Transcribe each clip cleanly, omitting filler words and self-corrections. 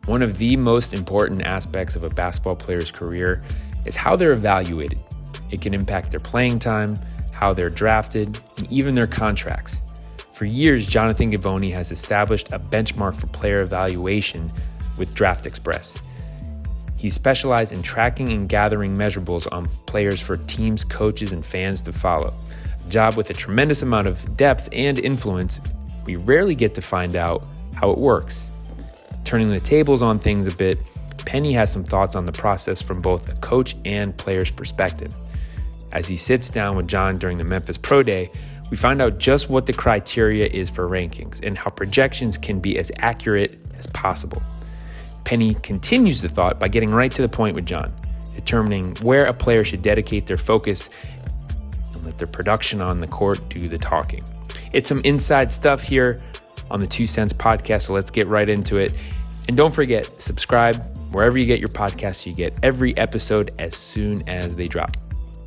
One of the most important aspects of a basketball player's career is how they're evaluated. It can impact their playing time, how they're drafted, and even their contracts. For years, Jonathan Givony has established a benchmark for player evaluation with DraftExpress. He specialized in tracking and gathering measurables on players for teams, coaches, and fans to follow. A job with a tremendous amount of depth and influence, we rarely get to find out how it works. Turning the tables on things a bit, Penny has some thoughts on the process from both a coach and player's perspective. As he sits down with John during the Memphis Pro Day, we find out just what the criteria is for rankings and how projections can be as accurate as possible. Penny continues the thought by getting right to the point with John, determining where a player should dedicate their focus and let their production on the court do the talking. It's some inside stuff here on the 2 Cents podcast, so let's get right into it. And don't forget, subscribe wherever you get your podcasts. You get every episode as soon as they drop.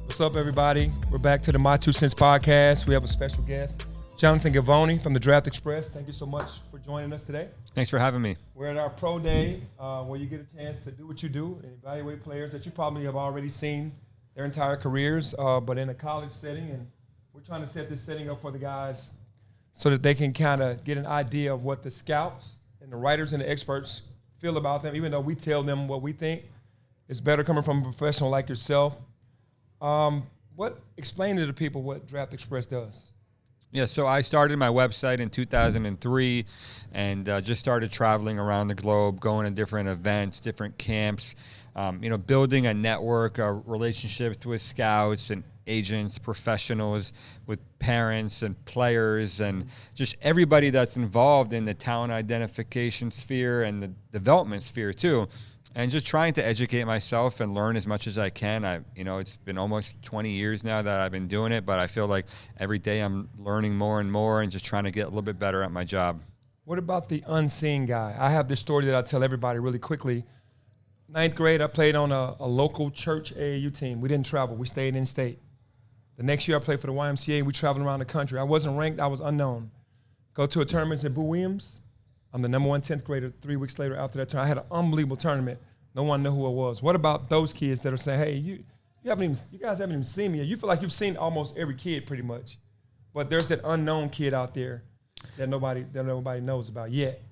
What's up, everybody? We're back to the My 2 Cents podcast. We have a special guest, Jonathan Givony from the DraftExpress. Thank you so much for joining us today. Thanks for having me. We're at our Pro Day where you get a chance to do what you do and evaluate players that you probably have already seen their entire careers, but in a college setting. And we're trying to set this setting up for the guys so that they can kind of get an idea of what the scouts and the writers and the experts feel about them, even though we tell them what we think. It's better coming from a professional like yourself. Explain to the people what DraftExpress does. Yeah, so I started my website in 2003 and just started traveling around the globe, going to different events, different camps, building a network, relationships with scouts and agents, professionals, with parents and players, and just everybody that's involved in the talent identification sphere and the development sphere too. And just trying to educate myself and learn as much as I can. It's been almost 20 years now that I've been doing it, but I feel like every day I'm learning more and more and just trying to get a little bit better at my job. What about the unseen guy? I have this story that I tell everybody really quickly. 9th grade, I played on a local church AAU team. We didn't travel. We stayed in state. The next year I played for the YMCA. We traveled around the country. I wasn't ranked. I was unknown. Go to a tournament at Boo Williams. I'm the number 1 10th grader 3 weeks later after that tournament. I had an unbelievable tournament. No one knew who I was. What about those kids that are saying, hey, you guys haven't even seen me yet. You feel like you've seen almost every kid pretty much. But there's that unknown kid out there that nobody knows about yet.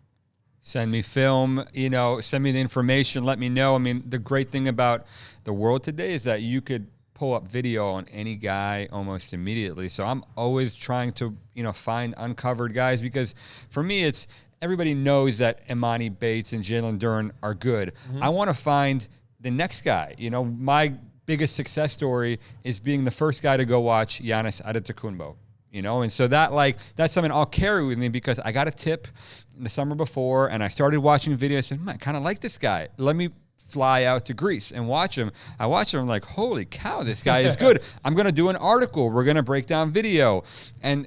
Send me film, send me the information, let me know. I mean, the great thing about the world today is that you could pull up video on any guy almost immediately. So I'm always trying to, find uncovered guys, because for me it's everybody knows that Imani Bates and Jalen Duren are good. Mm-hmm. I want to find the next guy. My biggest success story is being the first guy to go watch Giannis Antetokounmpo. And so that's something I'll carry with me, because I got a tip in the summer before and I started watching videos. I said, I kind of like this guy. Let me fly out to Greece and watch him. I watch him, I'm like, holy cow, this guy is good. I'm going to do an article. We're going to break down video and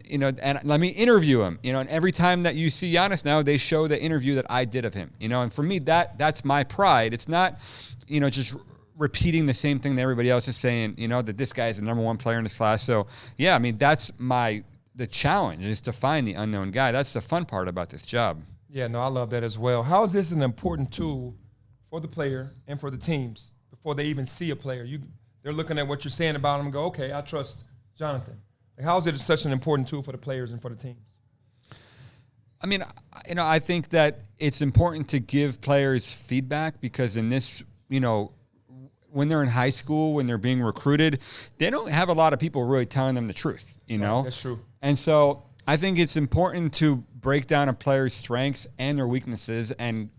let me interview him. And every time that you see Giannis now, they show the interview that I did of him. And for me, that's my pride. It's not, just repeating the same thing that everybody else is saying, that this guy is the number 1 player in his class. So yeah, that's the challenge, is to find the unknown guy. That's the fun part about this job. Yeah, no, I love that as well. How is this an important tool for the player and for the teams before they even see a player? They're looking at what you're saying about him and go, okay, I trust Jonathan. How is it such an important tool for the players and for the teams? I think that it's important to give players feedback, because in this, when they're in high school, when they're being recruited, they don't have a lot of people really telling them the truth, Right, that's true. And so I think it's important to break down a player's strengths and their weaknesses and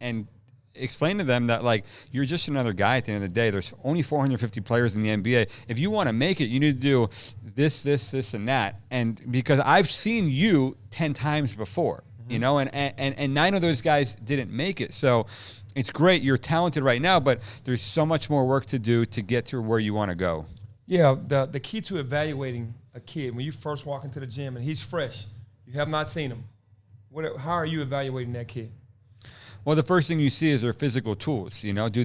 explain to them that, you're just another guy at the end of the day. There's only 450 players in the NBA. If you want to make it, you need to do this, and that. And because I've seen you 10 times before, and 9 of those guys didn't make it. So it's great. You're talented right now, but there's so much more work to do to get to where you want to go. Yeah, the key to evaluating a kid, when you first walk into the gym and he's fresh, you have not seen him, how are you evaluating that kid? Well, the first thing you see is their physical tools. Do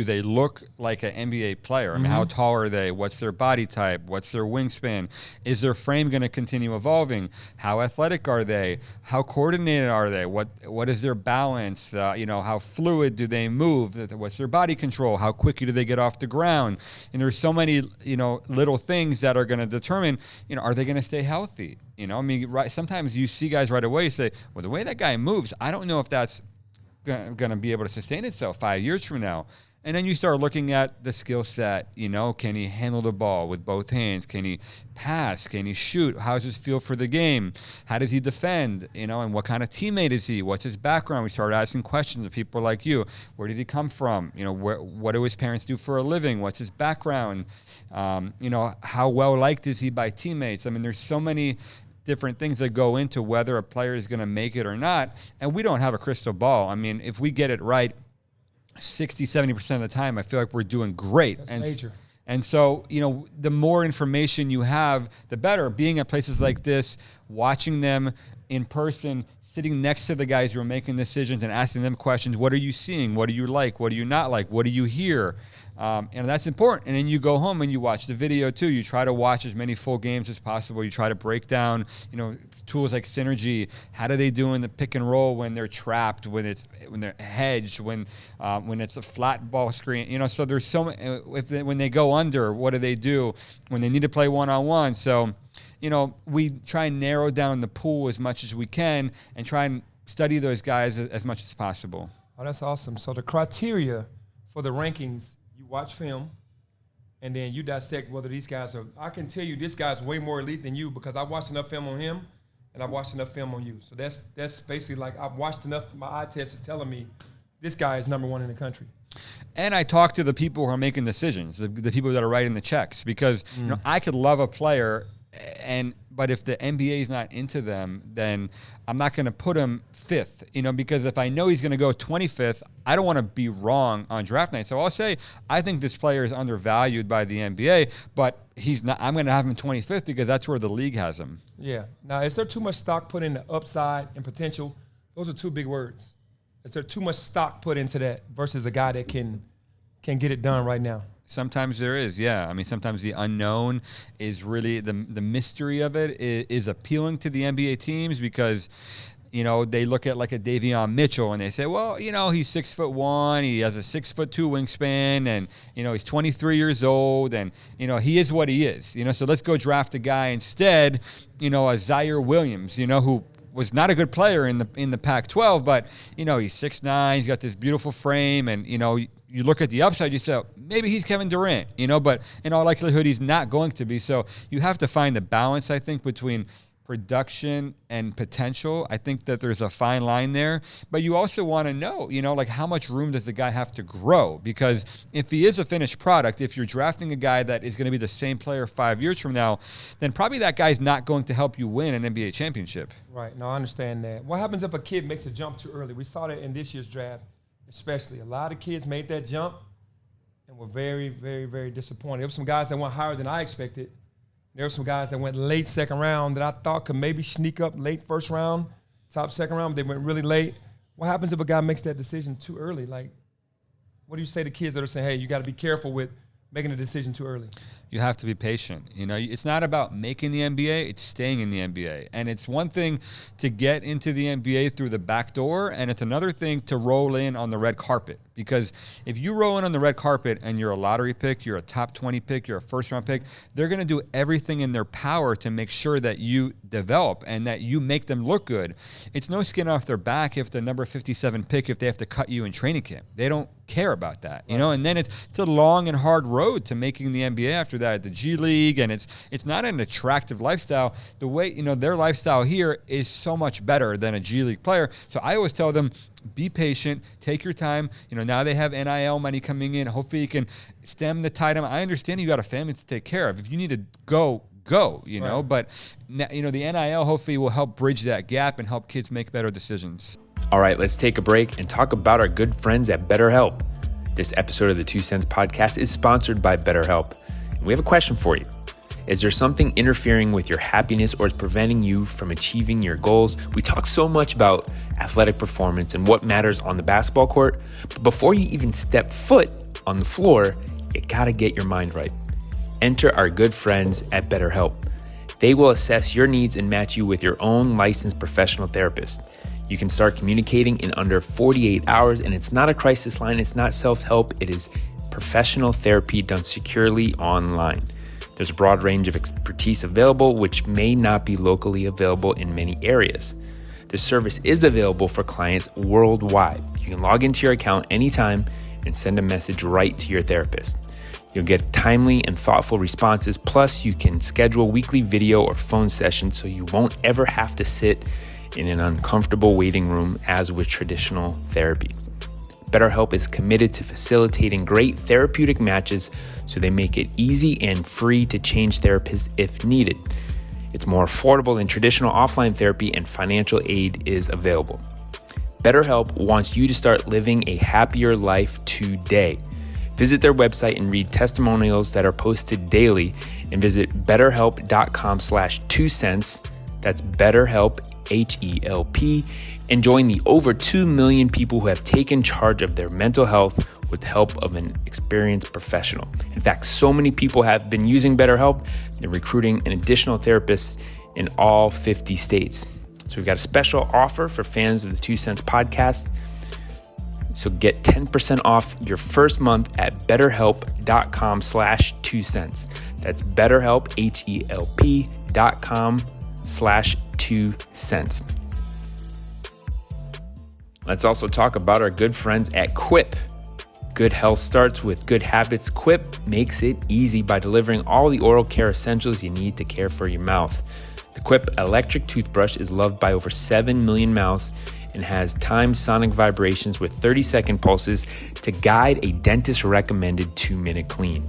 they look like an NBA player? I mean, how tall are they? What's their body type? What's their wingspan? Is their frame going to continue evolving? How athletic are they? How coordinated are they? What is their balance? How fluid do they move? What's their body control? How quickly do they get off the ground? And there's so many, little things that are going to determine, are they going to stay healthy? Sometimes you see guys right away say, well, the way that guy moves, I don't know if that's going to be able to sustain itself 5 years from now. And then you start looking at the skill set. Can he handle the ball with both hands? Can he pass? Can he shoot? How does his feel for the game? How does he defend? And what kind of teammate is he? What's his background? We started asking questions of people like you. Where did he come from? What do his parents do for a living? What's his background? How well liked is he by teammates? I mean, there's so many different things that go into whether a player is going to make it or not. And we don't have a crystal ball. I mean, if we get it right 60, 70% of the time, I feel like we're doing great. That's major. And so, the more information you have, the better. Being at places like this, watching them in person, sitting next to the guys who are making decisions and asking them questions. What are you seeing? What do you like? What do you not like? What do you hear? And that's important. And then you go home and you watch the video too. You try to watch as many full games as possible. You try to break down, tools like synergy. How do they do in the pick and roll when they're trapped, when they're hedged, when it's a flat ball screen? So there's so many. When they go under, what do they do when they need to play one-on-one? So, we try and narrow down the pool as much as we can and try and study those guys as much as possible. Oh, that's awesome. So the criteria for the rankings, you watch film, and then you dissect whether these guys are – I can tell you this guy's way more elite than you because I've watched enough film on him and I've watched enough film on you. So that's basically like I've watched enough – my eye test is telling me this guy is number one in the country. And I talk to the people who are making decisions, the people that are writing the checks, because I could love a player – but if the NBA is not into them, then I'm not going to put him fifth, because if I know he's going to go 25th, I don't want to be wrong on draft night. So I'll say, I think this player is undervalued by the NBA, but he's not. I'm going to have him 25th because that's where the league has him. Yeah. Now, is there too much stock put into upside and potential? Those are two big words. Is there too much stock put into that versus a guy that can get it done right now? Sometimes there is, yeah. I mean, sometimes the unknown is really the mystery of it is appealing to the NBA teams because, they look at like a Davion Mitchell and they say, well, he's 6'1", he has a 6'2" wingspan, and he's 23 years old, and he is what he is. So let's go draft a guy instead, a Zaire Williams, who was not a good player in the Pac-12, but he's 6'9", he's got this beautiful frame, and you look at the upside, you say, maybe he's Kevin Durant, but in all likelihood, he's not going to be. So you have to find the balance, I think, between production and potential. I think that there's a fine line there, but you also want to know, like how much room does the guy have to grow? Because if he is a finished product, if you're drafting a guy that is going to be the same player 5 years from now, then probably that guy's not going to help you win an NBA championship. Right. No, I understand that. What happens if a kid makes a jump too early? We saw that in this year's draft, especially. A lot of kids made that jump and were very, very, very disappointed. There were some guys that went higher than I expected. There were some guys that went late second round that I thought could maybe sneak up late first round, top second round, but they went really late. What happens if a guy makes that decision too early? Like, what do you say to kids that are saying, hey, you got to be careful with making a decision too early? You have to be patient. It's not about making the NBA, it's staying in the NBA. And it's one thing to get into the NBA through the back door, and it's another thing to roll in on the red carpet. Because if you roll in on the red carpet and you're a lottery pick, you're a top 20 pick, you're a first-round pick, they're going to do everything in their power to make sure that you develop and that you make them look good. It's no skin off their back if the number 57 pick, if they have to cut you in training camp. They don't care about that, and then it's a long and hard road to making the NBA after that, the G League, and it's not an attractive lifestyle. The way, their lifestyle here is so much better than a G League player. So I always tell them, be patient, take your time. Now they have NIL money coming in. Hopefully you can stem the tide. I understand you got a family to take care of. If you need to go, right. But the NIL hopefully will help bridge that gap and help kids make better decisions. All right, let's take a break and talk about our good friends at BetterHelp. This episode of the 2 Cents Podcast is sponsored by BetterHelp. And we have a question for you. Is there something interfering with your happiness or is preventing you from achieving your goals? We talk so much about athletic performance and what matters on the basketball court, but before you even step foot on the floor, you gotta get your mind right. Enter our good friends at BetterHelp. They will assess your needs and match you with your own licensed professional therapist. You can start communicating in under 48 hours, and it's not a crisis line, it's not self-help, it is professional therapy done securely online. There's a broad range of expertise available, which may not be locally available in many areas. The service is available for clients worldwide. You can log into your account anytime and send a message right to your therapist. You'll get timely and thoughtful responses, plus you can schedule weekly video or phone sessions so you won't ever have to sit in an uncomfortable waiting room as with traditional therapy. BetterHelp is committed to facilitating great therapeutic matches, so they make it easy and free to change therapists if needed. It's more affordable than traditional offline therapy, and financial aid is available. BetterHelp wants you to start living a happier life today. Visit their website and read testimonials that are posted daily, and visit betterhelp.com/2cents. That's BetterHelp, HELP, and join the over 2 million people who have taken charge of their mental health with the help of an experienced professional. In fact, so many people have been using BetterHelp, they're recruiting an additional therapist in all 50 states. So we've got a special offer for fans of the 2 Cents podcast. So get 10% off your first month at betterhelp.com/2cents. That's BetterHelp, HELP.com/2cents. Let's also talk about our good friends at Quip. Good health starts with good habits. Quip makes it easy by delivering all the oral care essentials you need to care for your mouth. The Quip electric toothbrush is loved by over 7 million mouths and has timed sonic vibrations with 30-second pulses to guide a dentist-recommended 2-minute clean.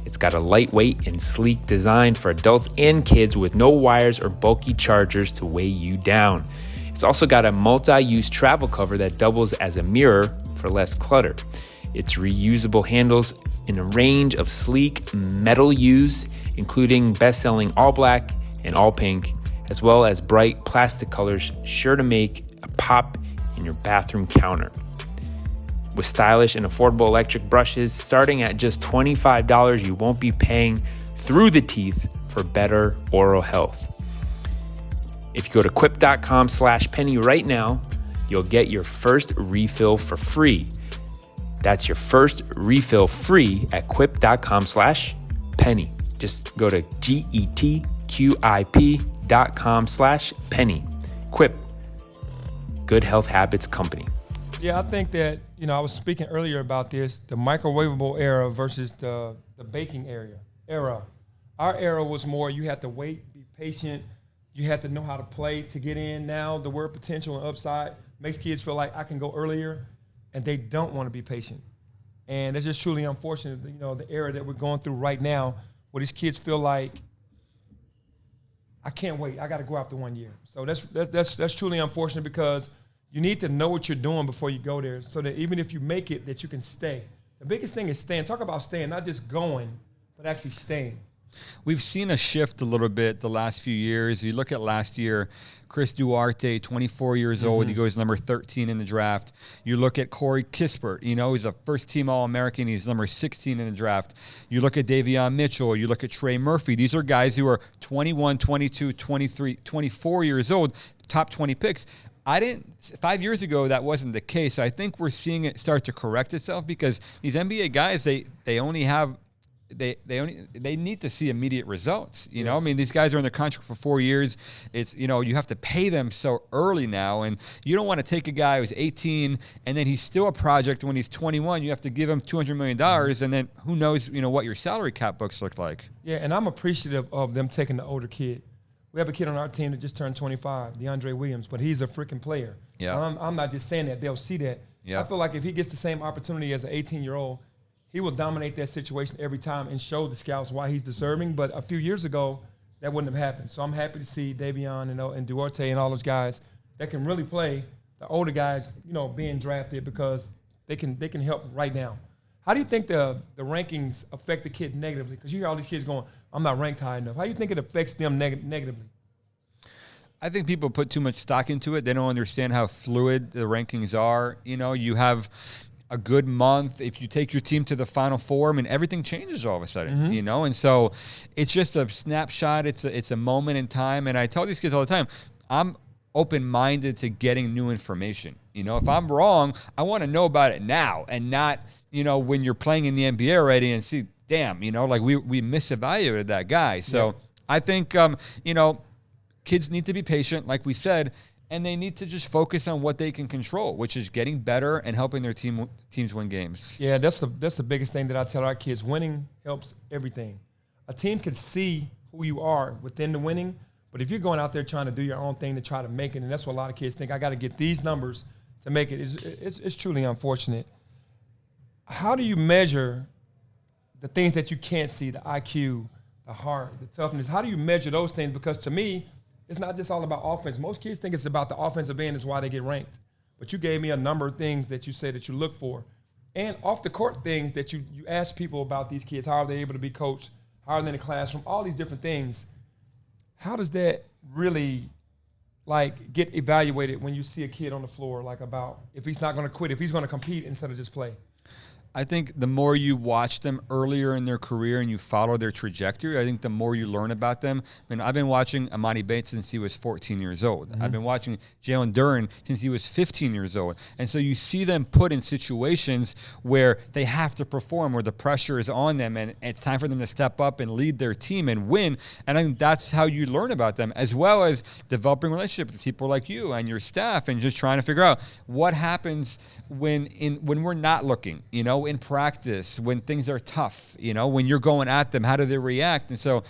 It's got a lightweight and sleek design for adults and kids with no wires or bulky chargers to weigh you down. It's also got a multi-use travel cover that doubles as a mirror for less clutter. Its reusable handles in a range of sleek metal hues, including best-selling all black and all pink, as well as bright plastic colors, sure to make a pop in your bathroom counter. With stylish and affordable electric brushes starting at just $25, you won't be paying through the teeth for better oral health. If you go to quip.com/penny right now, you'll get your first refill for free. That's your first refill free at quip.com/penny. Just go to GETQIP.com/penny. Quip, good health habits company. Yeah, I think that, I was speaking earlier about this, the microwavable era versus the baking era. Our era was more you had to wait, be patient, you had to know how to play to get in. Now the word potential and upside makes kids feel like I can go earlier, and they don't want to be patient. And it's just truly unfortunate, the era that we're going through right now, where these kids feel like, I can't wait, I got to go after 1 year. So that's truly unfortunate, because you need to know what you're doing before you go there, so that even if you make it, that you can stay. The biggest thing is staying. Talk about staying, not just going, but actually staying. We've seen a shift a little bit the last few years. You look at last year, Chris Duarte, 24 years old. He goes number 13 in the draft. You look at Corey Kispert. He's a first-team All-American. He's number 16 in the draft. You look at Davion Mitchell. You look at Trey Murphy. These are guys who are 21, 22, 23, 24 years old, top 20 picks. 5 years ago, that wasn't the case. So I think we're seeing it start to correct itself, because these NBA guys, they need to see immediate results. Yes. These guys are in their contract for 4 years. It's, you have to pay them so early now, and you don't want to take a guy who's 18 and then he's still a project when he's 21. You have to give him $200 million, and then who knows, what your salary cap books look like. Yeah, and I'm appreciative of them taking the older kid. We have a kid on our team that just turned 25, DeAndre Williams, but he's a freaking player. Yeah, I'm not just saying that. They'll see that. Yeah. I feel like if he gets the same opportunity as an 18-year-old, he will dominate that situation every time and show the scouts why he's deserving. But a few years ago, that wouldn't have happened. So I'm happy to see Davion and Duarte and all those guys that can really play. The older guys, being drafted, because they can help right now. How do you think the rankings affect the kid negatively? Because you hear all these kids going, I'm not ranked high enough. How do you think it affects them negatively? I think people put too much stock into it. They don't understand how fluid the rankings are. You know, you have a good month. If you take your team to the Final Four, I mean, everything changes all of a sudden, you know? And so it's just a snapshot. It's a moment in time. And I tell these kids all the time, I'm open-minded to getting new information. You know, if I'm wrong, I want to know about it now and not, you know, when you're playing in the NBA already and see, damn, you know, like we misevaluated that guy. So I think, you know, kids need to be patient, like we said, and they need to just focus on what they can control, which is getting better and helping their teams win games. Yeah, that's the biggest thing that I tell our kids. Winning helps everything. A team can see who you are within the winning, but if you're going out there trying to do your own thing to try to make it, and that's what a lot of kids think, I got to get these numbers to make it, it's truly unfortunate. How do you measure the things that you can't see, the IQ, the heart, the toughness? How do you measure those things? Because to me, it's not just all about offense. Most kids think it's about the offensive end is why they get ranked. But you gave me a number of things that you say that you look for. And off the court things that you ask people about these kids. How are they able to be coached? How are they in the classroom? All these different things. How does that really, like, get evaluated when you see a kid on the floor, like, about if he's not going to quit, if he's going to compete instead of just play? I think the more you watch them earlier in their career and you follow their trajectory, I think the more you learn about them. I mean, I've been watching Amani Bates since he was 14 years old. I've been watching Jalen Duren since he was 15 years old. And so you see them put in situations where they have to perform, where the pressure is on them, and it's time for them to step up and lead their team and win. And I think that's how you learn about them, as well as developing relationships with people like you and your staff and just trying to figure out what happens when we're not looking, you know, in practice, when things are tough, you know, when you're going at them, how do they react? And so,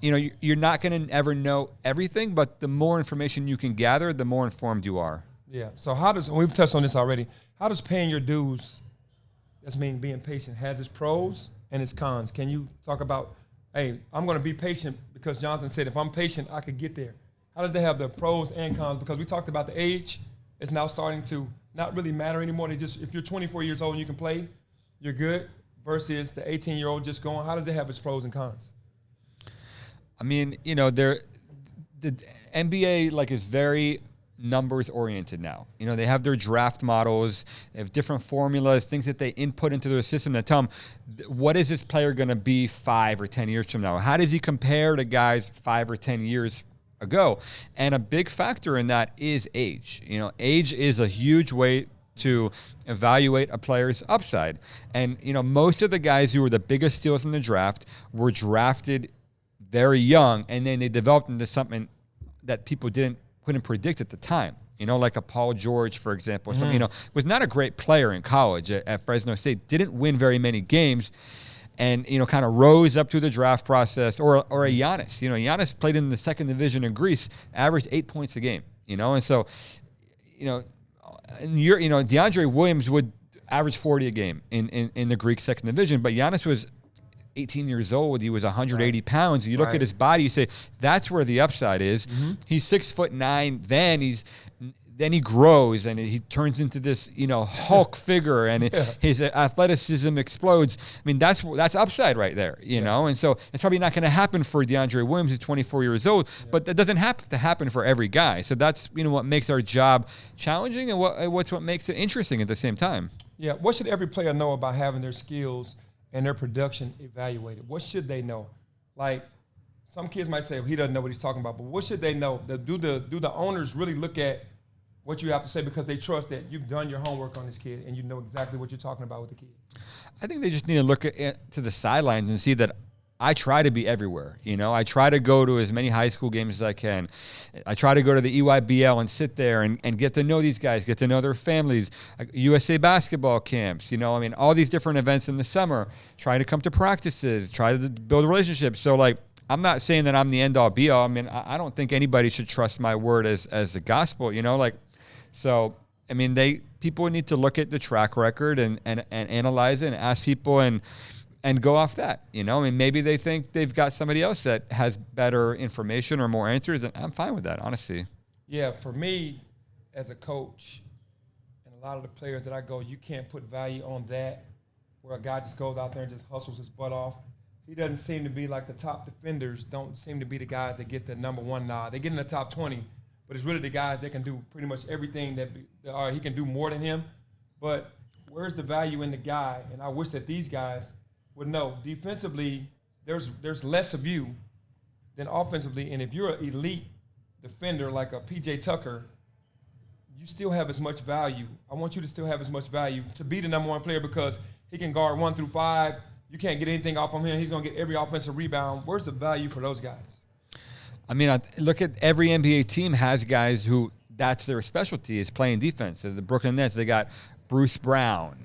you know, you're not going to ever know everything, but the more information you can gather, the more informed you are. Yeah. So we've touched on this already, how does paying your dues, that's mean being patient, has its pros and its cons? Can you talk about, hey, I'm going to be patient because Jonathan said if I'm patient, I could get there. How does they have the pros and cons? Because we talked about the age. It's now starting to not really matter anymore. They just, if you're 24 years old and you can play, you're good, versus the 18-year-old just going. How does it have its pros and cons? I mean, you know, the NBA like is very numbers oriented now. You know, they have their draft models, they have different formulas, things that they input into their system that tell them what is this player going to be 5 or 10 years from now? How does he compare to guys 5 or 10 years ago? And a big factor in that is age. You know, age is a huge way to evaluate a player's upside. And, you know, most of the guys who were the biggest steals in the draft were drafted very young, and then they developed into something that people couldn't predict at the time. You know, like a Paul George, for example, or something, you know, was not a great player in college at Fresno State, didn't win very many games, and, you know, kind of rose up through the draft process. Or a Giannis. You know, Giannis played in the second division in Greece, averaged 8 points a game, you know, and so, you know, DeAndre Williams would average 40 a game in the Greek second division, but Giannis was 18 years old. He was 180 pounds. You look at his body, you say, that's where the upside is. He's 6'9", then he grows and he turns into this, you know, Hulk figure, and his athleticism explodes. I mean, that's upside right there, you know? And so it's probably not going to happen for DeAndre Williams, who's 24 years old, but that doesn't have to happen for every guy. So that's, you know, what makes our job challenging and what makes it interesting at the same time. Yeah. What should every player know about having their skills and their production evaluated? What should they know? Like, some kids might say, well, he doesn't know what he's talking about, but what should they know? Do the owners really look at what you have to say because they trust that you've done your homework on this kid and you know exactly what you're talking about with the kid? I think they just need to look to the sidelines and see that I try to be everywhere. You know, I try to go to as many high school games as I can. I try to go to the EYBL and sit there and get to know these guys, get to know their families, USA basketball camps, you know, I mean, all these different events in the summer, try to come to practices, try to build relationships. So, like, I'm not saying that I'm the end-all, be-all. I mean, I don't think anybody should trust my word as the gospel, you know, like, so, I mean, people need to look at the track record and analyze it and ask people and go off that, you know. I mean, maybe they think they've got somebody else that has better information or more answers, and I'm fine with that, honestly. Yeah, for me, as a coach, and a lot of the players that I go, you can't put value on that where a guy just goes out there and just hustles his butt off. He doesn't seem to be like the top defenders. Don't seem to be the guys that get the number one nod. They get in the top 20, but it's really the guys that can do pretty much everything or he can do more than him. But where's the value in the guy? And I wish that these guys would know defensively. There's less of you than offensively, and if you're an elite defender like a PJ Tucker, you still have as much value. I want you to still have as much value to be the number one player because he can guard 1 through 5. You can't get anything off of him. He's going to get every offensive rebound. Where's the value for those guys? I mean, look at every NBA team has guys who that's their specialty is playing defense. So the Brooklyn Nets, they got Bruce Brown.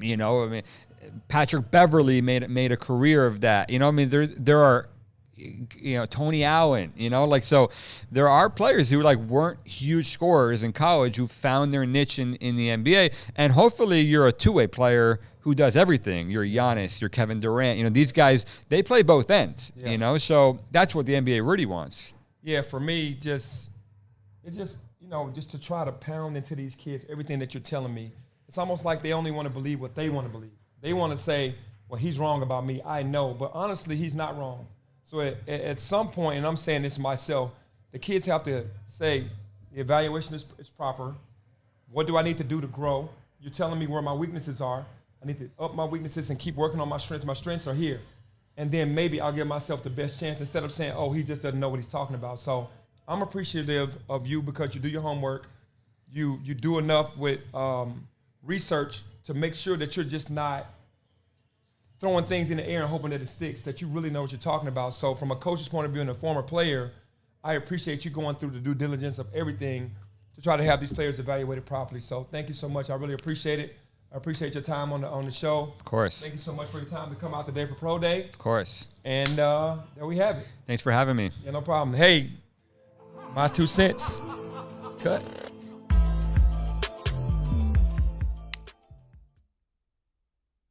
You know, I mean, Patrick Beverly made a career of that. You know, I mean, there are, you know, Tony Allen, you know, like, so there are players who like weren't huge scorers in college who found their niche in the NBA. And hopefully you're a two-way player who does everything. You're Giannis, you're Kevin Durant. You know, these guys, they play both ends, you know, so that's what the NBA really wants. Yeah, for me, it's just, you know, just to try to pound into these kids everything that you're telling me. It's almost like they only want to believe what they want to believe. They want to say, well, he's wrong about me. I know. But honestly, he's not wrong. So at some point, and I'm saying this myself, the kids have to say the evaluation is proper. What do I need to do to grow? You're telling me where my weaknesses are. I need to up my weaknesses and keep working on my strengths. My strengths are here. And then maybe I'll give myself the best chance instead of saying, oh, he just doesn't know what he's talking about. So I'm appreciative of you because you do your homework. You do enough with research to make sure that you're just not throwing things in the air and hoping that it sticks, that you really know what you're talking about. So from a coach's point of view and a former player, I appreciate you going through the due diligence of everything to try to have these players evaluated properly. So thank you so much. I really appreciate it. I appreciate your time on the show. Of course. Thank you so much for your time to come out today for Pro Day. Of course. And there we have it. Thanks for having me. Yeah, no problem. Hey, my 2 cents. Cut.